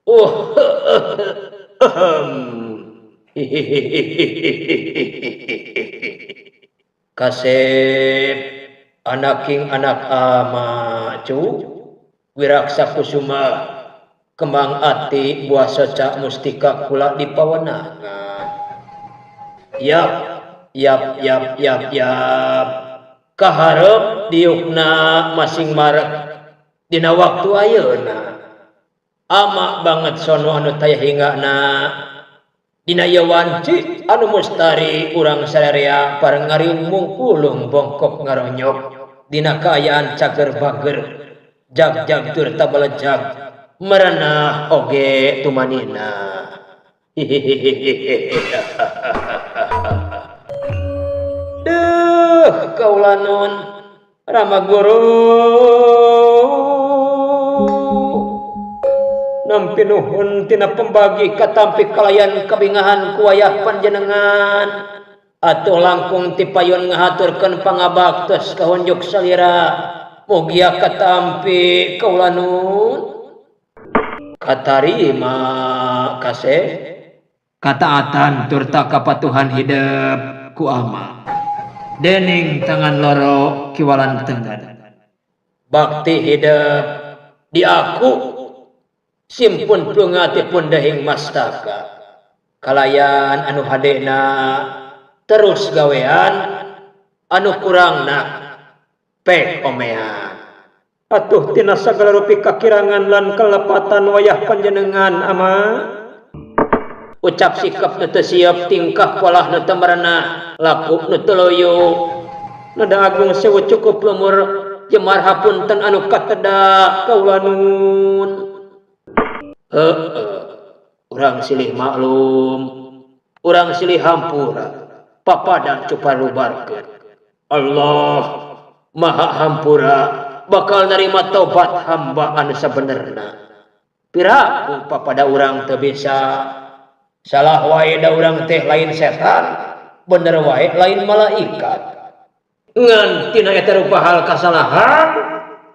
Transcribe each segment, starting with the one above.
Oh, Kasep anaking anak ama cu wiraksa kusuma kembang ati buah seca mustika kula dipawenangan. Yap, yap. Kaharep diukna masing marek dina waktu ayeuna. Ama banget sono anu taya hingga dina ieu wanci anu mustari urang sadarea pareng ngariung mungkulung bongkok ngaronyok dina kaayaan cager bager jag tur tabalejag merenah oge tumanina. Duh kaulanon Rama Guru nampi nuhun tina pembagi katampi kalayan kabingahan kuayah panjenengan atuh langkung ti payon ngahaturkeun pangabaktos kahunjuk salira mugia katampi kaulanun katarima kase kataatan turta kapatuhan hidup ku ama dening tangan loro kiwalan tengan bakti hidup di aku simpun plungatipun dehing mastaka kalayan anu hadena terus gawean anu kurangna pek omean atuh tina sagala rupi kakirangan lan kelepatan wayah panjenengan ama ucap sikap nu teu siap tingkah polah nu teu merenah laku nu teu loyo nada agung sewu cukup lumur jemar hapunten anu kateda kaulanun. Urang silih maklum, urang silih hampura, papadan cuparubarkeun. Allah Maha Hampura bakal nerima taubat hamba anu sabenerna. Piraku papada urang teu bisa, salah wae da urang teh lain setan, bener wae lain malaikat. Ngan tina eta rupa hal kasalahan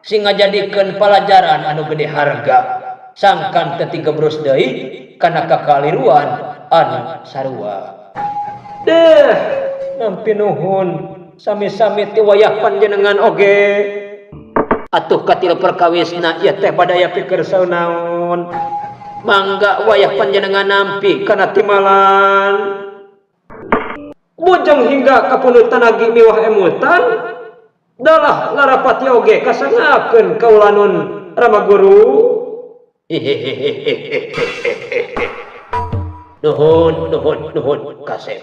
sing ngajadikeun palajaran anu gede harga. Sangkan ketiga berus deui kana kakaliruan anu sarua. Deh, nampi nuhun sami-sami ti wayah panjenengan oge. Atuh katil perkawisna ieu teh badaya pikeun saunaon. Mangga wayah panjenengan nampi kana timalan. Bujang hingga kapunutan agi miwah emutan. Dalah larapati oge kasangakeun kaulanun Rama Guru. Nuhun kasep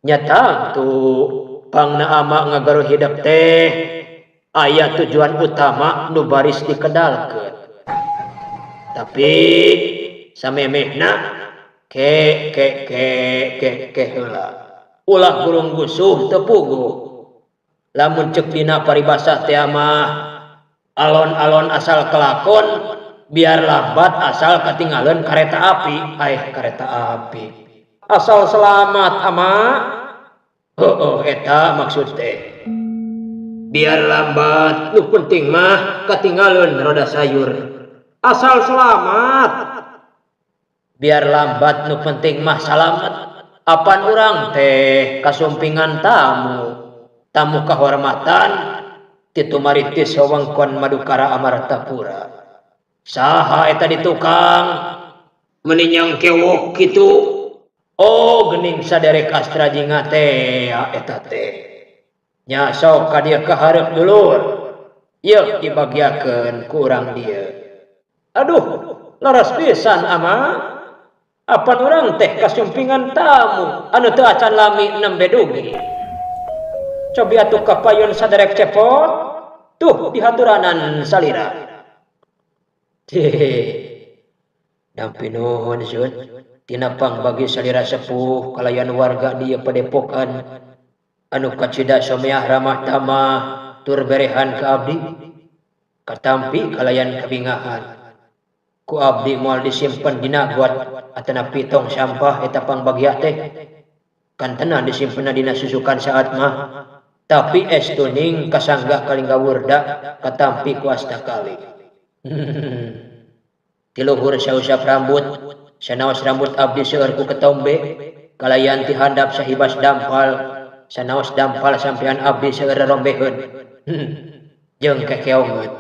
nyata tuh pangna ama ngagaruh hidup teh aya tujuan utama nu baris dikedalkeun tapi samemehna ke heula ulah gurung gusuh teu puguh lamun ceuk dina paribasah teh mah alon-alon asal kelakon biar lambat asal ketinggalan kereta api kereta api asal selamat ama eta maksud teh biar lambat nu penting mah ketinggalan roda sayur asal selamat biar lambat nu penting mah salamet apan urang teh kasumpingan tamu kehormatan titu maritis wewengkon Madukara Amartapura. Saha eta di tukang meninyang kewok kitu oh geuning saderek astrajinga teh eta teh nya sok ka dieu kaharep dulur ieu dibagiakeun ku urang dieu aduh laras pisan ama apan urang teh kasumpingan tamu anu teu acan lami nembe dugi cobi atuh kapayon saderek cepot tuh dihaturanan salira. Dampi nuhun Zut tina pangbagi salira sepuh kalayan warga dieu padepokan anu kacida someah ramah tamah tur berehan ka abdi katampi kalayan kabingahan ku abdi moal disimpen dina got atanapi tong sampah eta pangbagia teh kan tenan disimpenna dina susukan saat mah tapi estuning kasanggah kalinggawurda katampi ku astakali. Tiluhur sausap rambut, sanaos rambut abdi seueur ku ketombe, kalayan ti handap sahibas dampal, sanaos dampal sampean abdi seueur rombeheun. Jeung kekeongeun.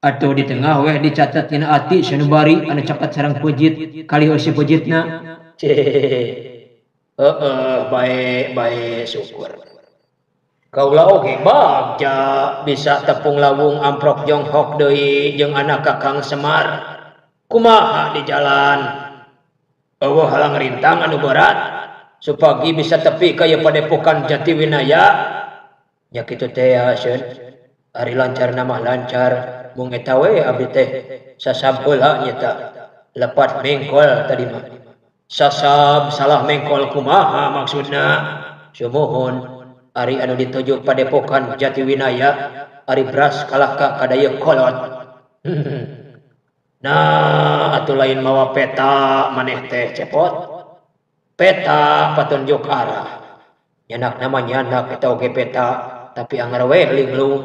Atuh di tengah weh dicatat tina ati sanubari anu caket sareng pujit kali si pujitna. Bae syukur. Kaula oge bagja bisa tepung lawung amprok jonghok deui jeung anak Kakang Semar. Kumaha di jalan? Eueuh halang rintang anu berat supagi bisa tepi ka ieu Padepokan Jatiwinaya. Nya kitu teh Seun. Ari lancar mah lancar, mung eta we abdi teh sasab heula nya ta. Lepat mengkol tadi mah. Sasab salah mengkol kumaha maksudna? Sumuhun. Ari anu dituju Padepokan Jatiwinaya, ari beras kalah ka kadaya kolot. Nah, atuh lain mawa peta maneh teh cepot. Peta patunjuk arah. Nyanak namanya nyanak eta oge peta, tapi anggar we linglung.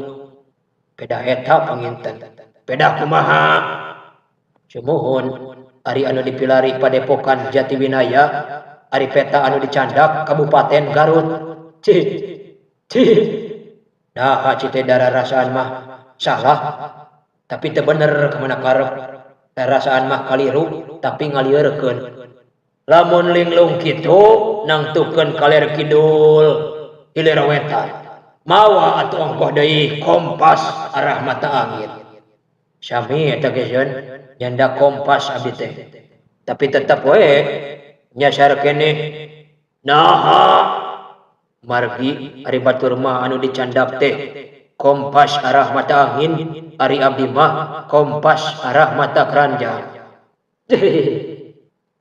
Peda eta panginten. Peda kumaha? Sumuhun. Ari anu dipilari Padepokan Jatiwinaya, ari peta anu dicandak Kabupaten Garut. Nah, cite darah rasaan mah salah, tapi teu bener kemana karep. Rasaan mah kaliru, tapi ngalieurekeun. Lamun linglung kitu, nangtukeun kaler kidul, hilir wetan. Mawa atuh ongkoh deui kompas arah mata angin. Sami eta ge Seun, nyanda kompas abdi teh. Tapi tetep we nyasar keneh. Naha margi ari batur mah anu dicandak teh kompas arah mata angin, ari abdi mah kompas arah mata keranjang.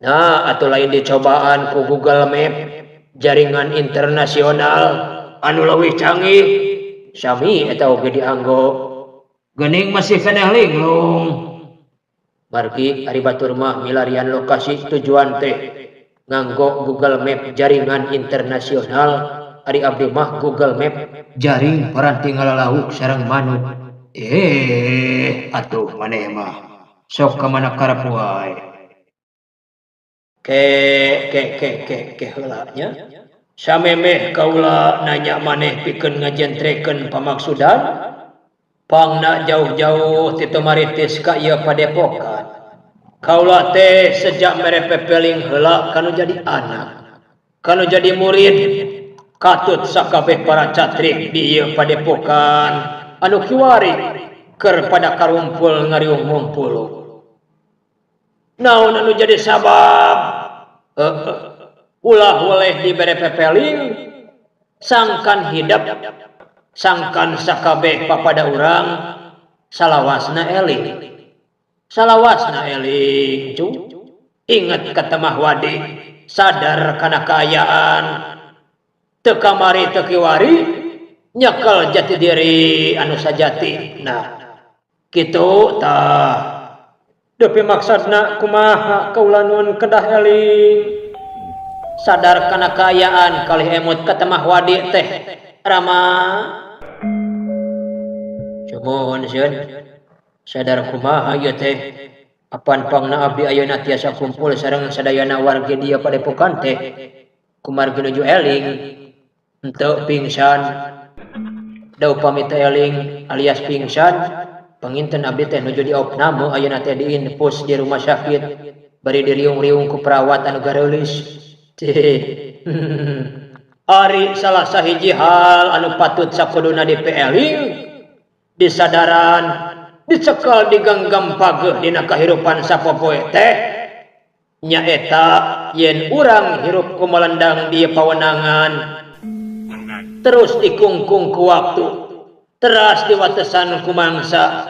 Nah, atuh lain dicobaan ku Google Map, jaringan internasional anu leuwih canggih. Sami eta oge dianggo. Geuning masih keneh linglung. Margi ari batur mah milarian lokasi tujuan teh nganggo Google Map jaringan internasional. Ari abdi mah Google Map jaring paranti ngalalawuk sareng manuk. Atuh maneh mah sok ka mana karep wae. Ke heula nya. Samemeh kaula nanya maneh pikeun ngajentrekeun pamaksudan. Pangna jauh-jauh ti tumaritis ka ieu Padepokan. Kaula teh sejak mere pepeling heula kanu jadi anak, kanu jadi murid. Katut sakabeh para catrik di ieu Padepokan anu kiwari keur pada karumpul ngariung mumpulung. Naon anu jadi sabab ulah woleh dibere pepeling sangkan hidap sangkan sakabeh papada urang salawasna eling cu inget katemah wadi sadar kana kaayaan teu kamari teu kiwari nyekel jati diri anu sajati. Nah kitu tah depi maksudna kumaha kaula nun kedah eling sadar kana kaayaan kalih emut katemah wadi teh Rama. Sumuhun Seun, sadar kumaha ieu teh apan pangna abdi ayeuna tiasa kumpul sareng sadayana warga dieu Padepokan teh kumargi nuju eling henteu pingsan. Da upami teh eling alias pingsan, panginten abdi teh nuju diopname ayeuna teh diinfus di rumah sakit bari diriung-riung ku perawat anu gareulis. Ari salah sahiji hal anu patut sakuduna dieling, disadaran, dicekel digenggam pageuh dina kahirupan sapopoe teh nyaeta yen urang hirup kumelendang di pawenangan terus dikungkung ku waktu, teras diwatesan ku mangsa,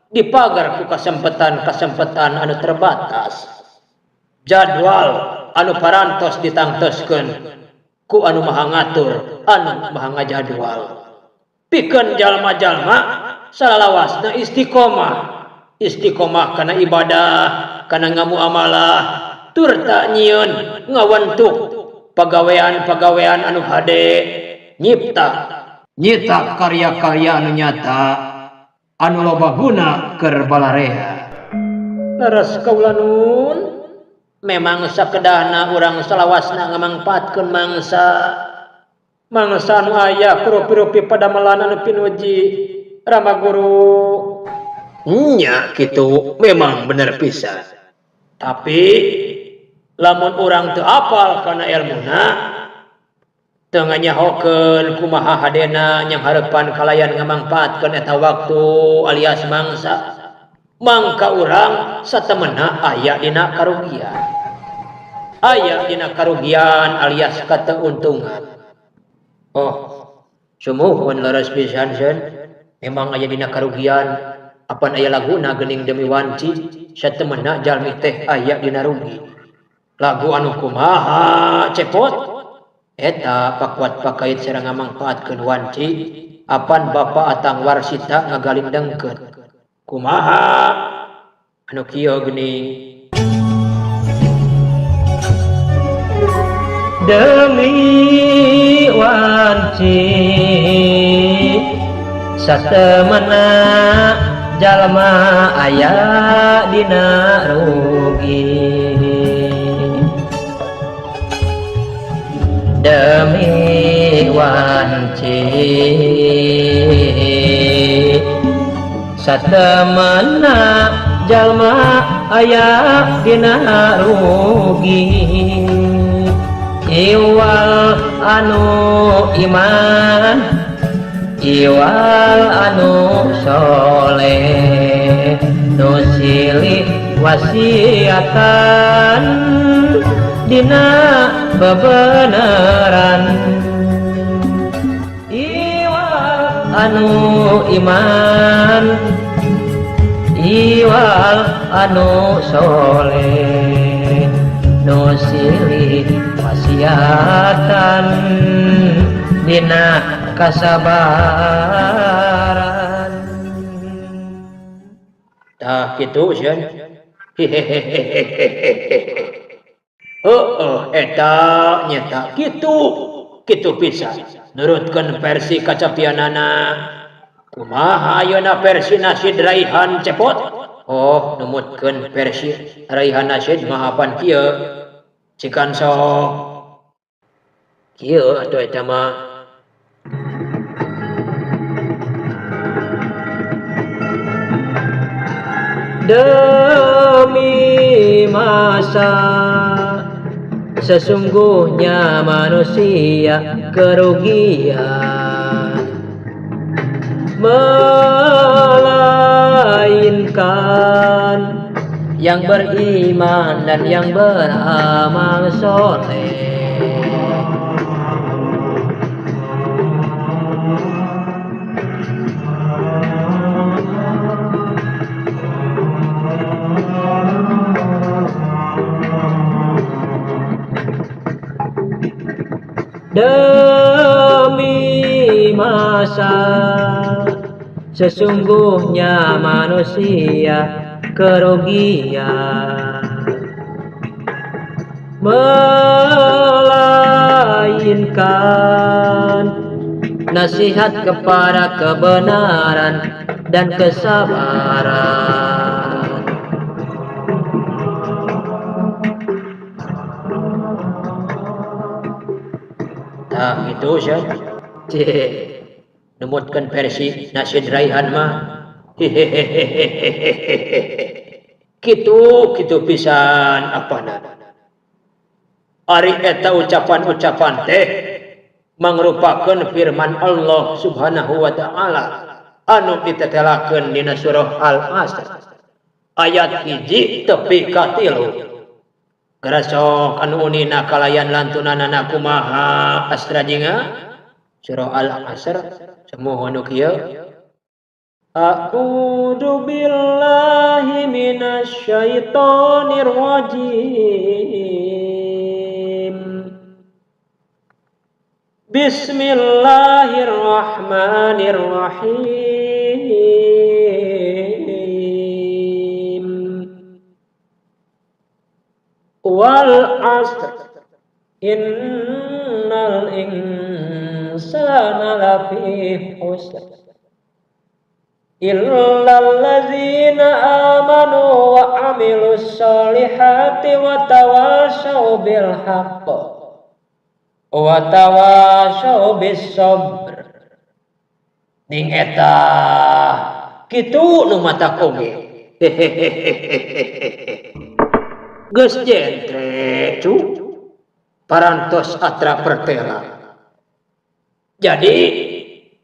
dipagar ku kasempatan anu terbatas. Jadwal anu parantos ditangtoskeun ku anu maha ngatur, anu maha ngajadwal. Pikeun jalma-jalma salalawasna istiqomah kana ibadah, kana ngamuamalah, tur tak nyieun ngawentuk pagawean-pagawean anu hade, nyipta karya-karya anu nyata anu loba guna keur balareha. leres kaula nun memang sakedahna urang salawasna ngamangpaatkeun mangsa nu aya rupi-rupi padamelan anu pinuji Rama Guru. Nya kitu memang bener pisan. Tapi lamun urang teu apal kana ilmuna teu nganyahokeun kumaha hadena nyang hareupan kalayan ngamangpaatkeun eta waktu alias mangsa, mangka urang satemena aya dina karugian. Aya dina karugian alias kateuuntungan. Oh, sumuhun leres pisan sen. Memang aya dina karugian. Apan aya laguna geuning demi wanci satemena jalmi teh aya dina rugi. Lagu anu kumaha cepot? Eta pakuat pakait sareng ngamangpaatkeun wanci apan Bapa Atang Warsita ngagalindengkeun. Kumaha anu kieu geuning? Demi wanci satemena jalma aya dina rugi. Demi wanci satemena jalma aya dina rugi. Iwal anu iman, iwal anu soleh, nu silih wasiatan dina bebeneran. Iwal anu iman, iwal anu soleh, nu silih wasiatan dina kasabaran. Tah kitu sieun. Eta nyata kitu pisan. Nurutkeun versi kacapianana. Kumaha ayeuna versi Nasid Raihan cepot? Oh, numutkeun versi Raihan Nasid mah apan kieu? Cikan sok kieu atuh eta mah. Demi masa sesungguhnya manusia kerugian, melainkan yang beriman dan yang beramal soleh. Demi masa sesungguhnya manusia kerugian, melainkan nasihat kepada kebenaran dan kesabaran. Nah itu sih numutkeun versi Nasid Raihan mah kitu pisan apana. Ari eta ucapan-ucapan teh mangrupakeun firman Allah Subhanahu wa taala anu ditetelakeun dina surah Al-Asr ayat 1 tepi ka 3. Garasok anu unina kalayan lantunanana kumaha astrajinga surah Al-Asr semoho anu kieu. A'udzu billahi minasy syaithanir rajim. Bismillahirrahmanirrahim. Wal 'asr innal insana lafi khusr illal ladzina amanu wa 'amilus amilus solihati wa tawasau bil haqq wa tawasau bis sabr. Ning eta kitu nu matak oge. Geus jentre cu parantos atra pertela. Jadi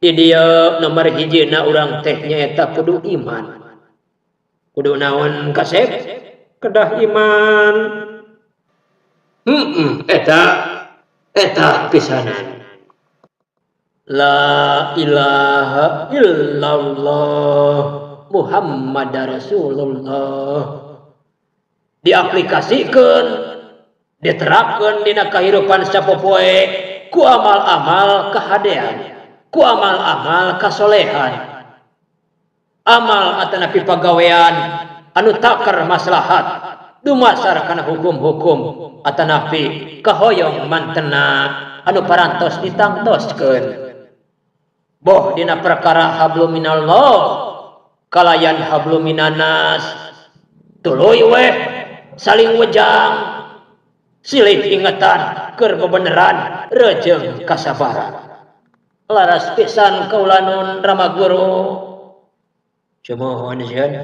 di dieu nomor hijina urang teh nyaeta kudu iman. Kudu naon kasep? Kedah iman. Eta pisanan. La ilaha illallah Muhammad Rasulullah. Diaplikasikeun, diterapkeun dina kahirupan sapopoe ku amal-amal kahadean, ku amal-amal kasolehan. Amal atanapi pagawean anu takar maslahat, dumasar kana hukum-hukum atanapi kahoyong mantena anu parantos ditangtoskeun. Boh dina perkara hablum minallah kalayan hablum minanas, tuluy weh saling wejang, silih ingatan keur bebeneran rejeung kasabaran. Laras pisan kaula nun Rama Guru cumohon sieun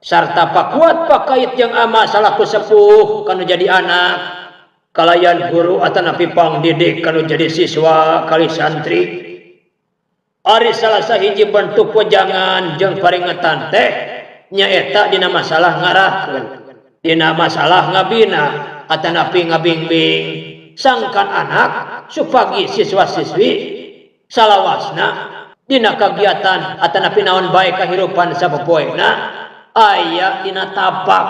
sarta pakuat pakait jeung ama salaku sepuh kanu jadi anak, kalayan guru atanapi pangdidik kanu jadi siswa kali santri. Ari salah sahiji bentuk wejangan jeung paringetan teh nyaeta dina masalah ngarahkeun, dina masalah ngabina atanapi ngabimbing sangkan anak supagi siswa-siswi salawasna dina kagiatan atanapi naon bae kahirupan sapopoena aya dina tapak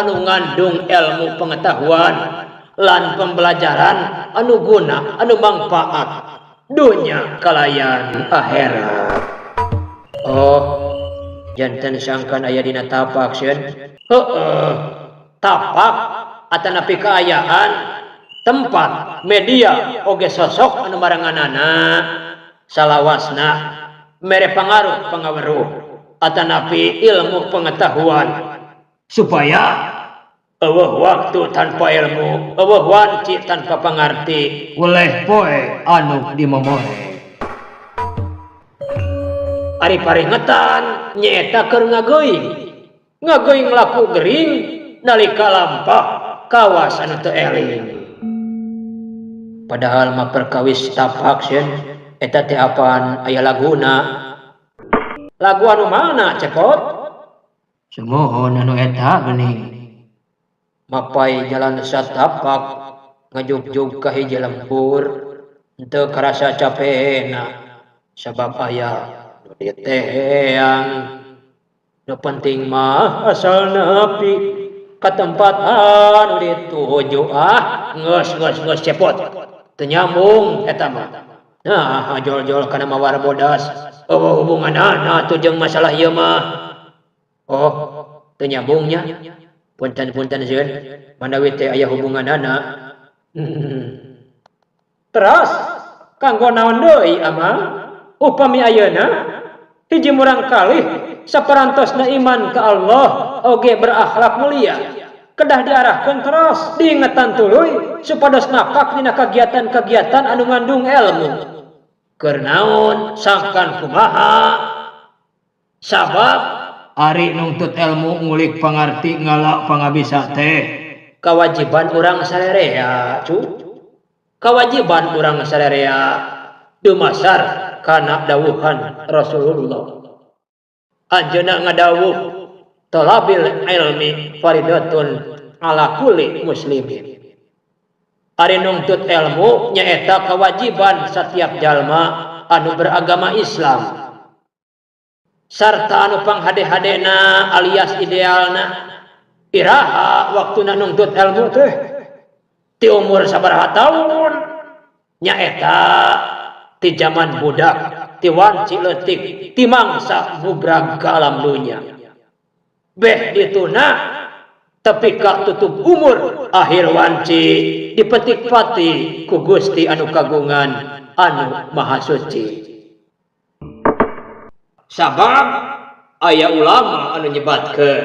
anu ngandung ilmu pengetahuan lan pembelajaran anu guna anu mangfaat dunya kalayan akhirat. Oh, janten sangkan aya dina tapak sieun. Tapak atanapi kaayaan, tempat, media oge sosok anu maranganana salawasna mere pangaruh pangaweruh atanapi ilmu pengetahuan supaya eueuh waktu tanpa ilmu, eueuh wanci tanpa pangarti, weleh poe anu dimomore. Ari paringetan nyaeta keur ngageuing laku gering nalika lampah kawas anu teu eling. Padahal mah perkawis tapak sieun eta teh apaan aya laguna. Lagu anu mana cepot? Sumohon anu eta geuning. Mapai jalan satapak ngajugjug ka hiji lembur henteu karasa capena sabab aya nu diteang. Nu penting mah asal nepi ka tempat anu dituju. Geus cepot teu nyambung eta mah. Nah jol-jol kana mawar bodas hubunganana atuh jeung masalah ieu mah. Oh teu nyambungnya. Punten sieun manawi teh aya hubunganana. Teras kanggo naon deui amal? Upami ayeuna hiji murang kalih saparantosna iman ka Allah oge berakhlak mulia kedah diarahkeun terus diingetan tuluy supados napak dina kagiatan-kagiatan anu ngandung ilmu. Keur naon sangkan kumaha? Sabab ari nuntut ilmu ngulik pangarti ngalak pangabisa teh kawajiban urang salerea cu. Kawajiban urang salerea dumasar kana dawuhan Rasulullah. Anjeunna ngadawuh talabil ilmi faridatun ala kulli muslimin. Ari nuntut ilmu nyaeta kewajiban setiap jalma anu beragama Islam. Sarta anu panghade-hadena alias idealna iraha waktuna nuntut ilmu teh ti umur sabaraha taun nyaeta ti zaman budak, ti wanci leutik, ti mangsa mubrag ka alam dunya. Beh dituna tepi ka tutup umur akhir wanci dipetik pati ku Gusti anu kagungan anu maha suci. Sabab aya ulama anu nyebatkeun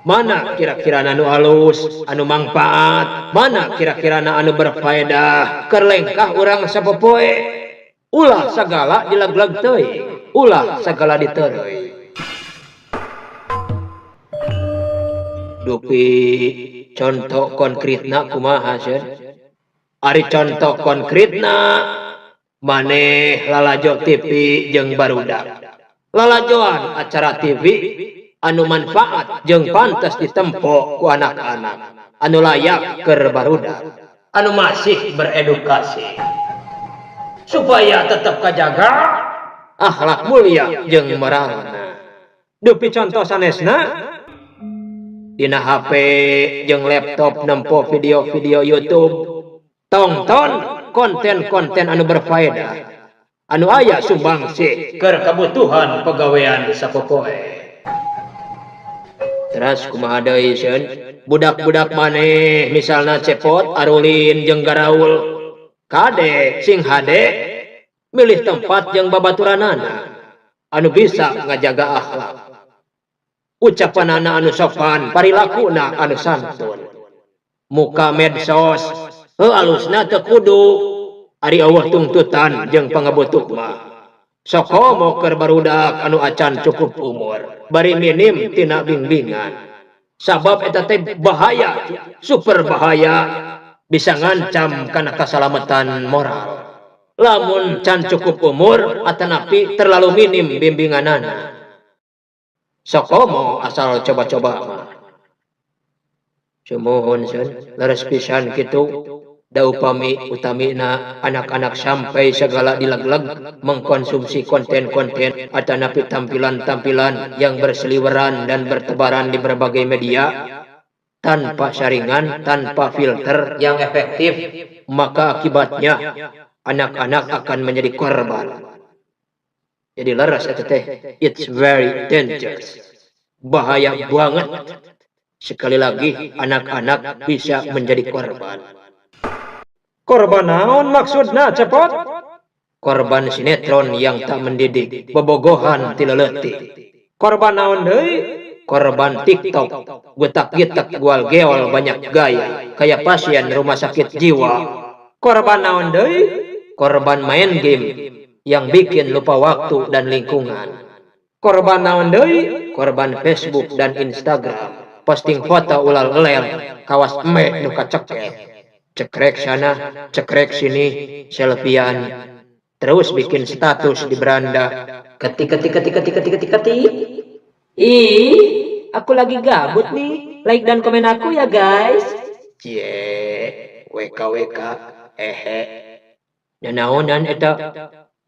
Mana kira-kira anu alus anu manfaat, mana kira-kira anu berfaedah keur lengkah urang sapopoe. Ulah sagala dilag-lag teuing, ulah sagala diteureui. Dupi contoh konkretna kumaha Seun? Ari contoh konkretna maneh lalajo TV jeung barudak. Lalajoan acara TV anu manfaat jeung pantes ditempo ku anak-anak anu layak keur barudak anu masih beredukasi supaya tetap kajaga akhlak mulia jeung moralna. Dupi contoh sanesna dina HP jeung laptop nempo video-video YouTube, tonton konten-konten anu berfaedah anu aya sumbangsi keur kebutuhan pegawean sapopoe. Terus kumaha deui Seun? Budak-budak maneh misalna cepot, arulin jeung garaul kade sing hade milih tempat jeung babaturanana anu bisa ngajaga akhlak. Ucapanana anu sopan, parilakuna anu santun. Muka medsos alusna teu kudu ari eueuh tungtutan jeung pangabutuh mah. Sokomo keur barudak anu acan cukup umur, bari minim tina bimbingan. Sabab eta teh bahaya, super bahaya, bisa ngancam kana kasalamatan moral. Lamun can cukup umur atanapi terlalu minim bimbinganana. Sokomo asal coba-coba mah. Sumuhun Seun, leres pisan kitu. Da upami utamina anak-anak sampai segala dilag-lag mengkonsumsi konten-konten atanapi tampilan-tampilan yang berseliweran dan bertebaran di berbagai media tanpa saringan, tanpa filter yang efektif, maka akibatnya anak-anak akan menjadi korban. Jadi leres eta teh, it's very dangerous. Bahaya banget. Sekali lagi anak-anak bisa menjadi korban. Korban naon maksudna cepot? Korban sinetron yang tak mendidik, bobogohan ti leuleutih. Korban naon deui? Korban TikTok, gutak-gitak gual geol banyak gaya, kayak pasien rumah sakit jiwa. Korban naon deui? Korban main game yang bikin lupa waktu dan lingkungan. Korban naon deui? Korban Facebook dan Instagram, posting foto ulal-elel, kawas eme nu kacekek. Cekrek sana, cekrek sini, selfiean, terus bikin status di beranda. Ketik. Ih, aku lagi gabut nih. Like dan komen aku ya guys. Cie, WK, Nanaonan eta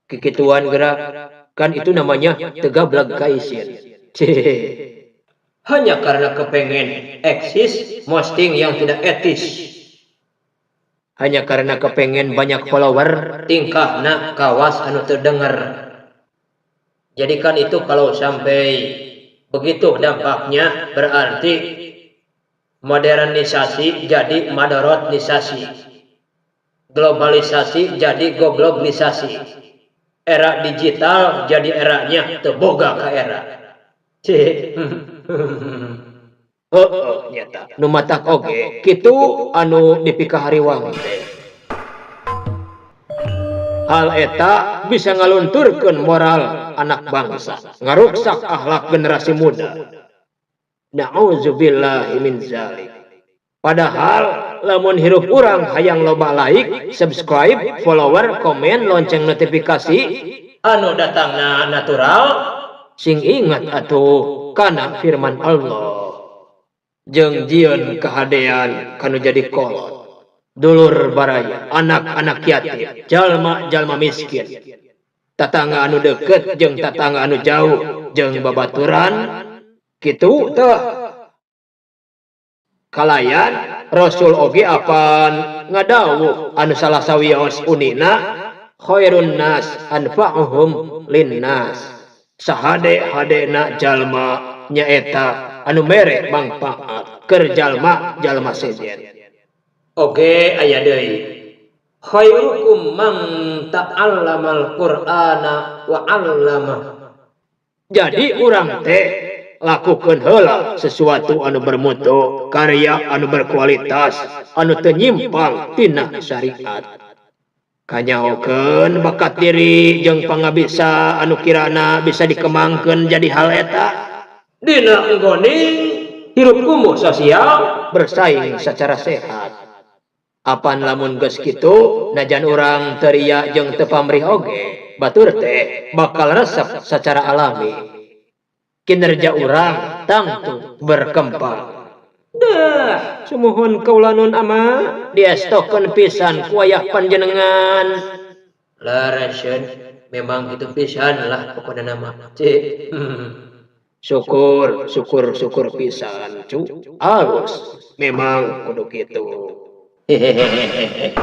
kikituan gerak. Kan itu namanya tegablag kaisin. Cie. Hanya karena kepengen eksis, posting yang tidak etis. Hanya karena kepengen banyak follower, tingkahna kawas anu terdengar. Jadikan itu kalau sampai begitu dampaknya berarti modernisasi jadi madorotnisasi, globalisasi jadi gobloglisasi, era digital jadi eranya teboga ka era. Nyata nu matak oge kitu anu dipikahariwang teh. Hal eta bisa ngalunturkeun moral anak bangsa, ngaruksak akhlak generasi muda. Nauzubillahi min zalik. Padahal lamun hirup urang hayang loba like, subscribe, follower, komen, lonceng notifikasi anu datangna natural, sing ingat atuh kana firman Allah. Jeung jieun kahadean kanu jadi kolot, dulur baraya, anak-anak yatim, jalma-jalma miskin, tatangga anu deket jeung tatangga anu jauh, jeung babaturan kitu teh. Kalayan Rasul oge apan ngadawuh anu salah sawios unina, khairun nas anfa'uhum linnas. Sahade-hadena jalma nyaeta anu mere mangpaat keur jalma sejen. Oge aya deui. Khairukum man ta'allamal Qur'ana wa 'allama. Jadi urang teh lakukan heula sesuatu anu bermutu, karya anu berkualitas, anu teu nyimpang tina syariat. Kanyaokeun bakat diri jeung pangabisa anu kirana bisa dikembangkeun jadi hal eta. Dina enggoning hirup kumuh sosial bersaing secara sehat. Apan lamun geus kitu, najan urang teriak jeung teu pamrih oge, batur teh bakal resep secara alami. Kinerja urang tangtu berkembang. Dah, sumuhun kaula nun ama, diestokeun pisan ku wayah panjenengan. Lareseun, memang itu pisan lah pokona nama. Cik. Syukur pisan, cu. Alus, memang kudu kitu. Hehehe.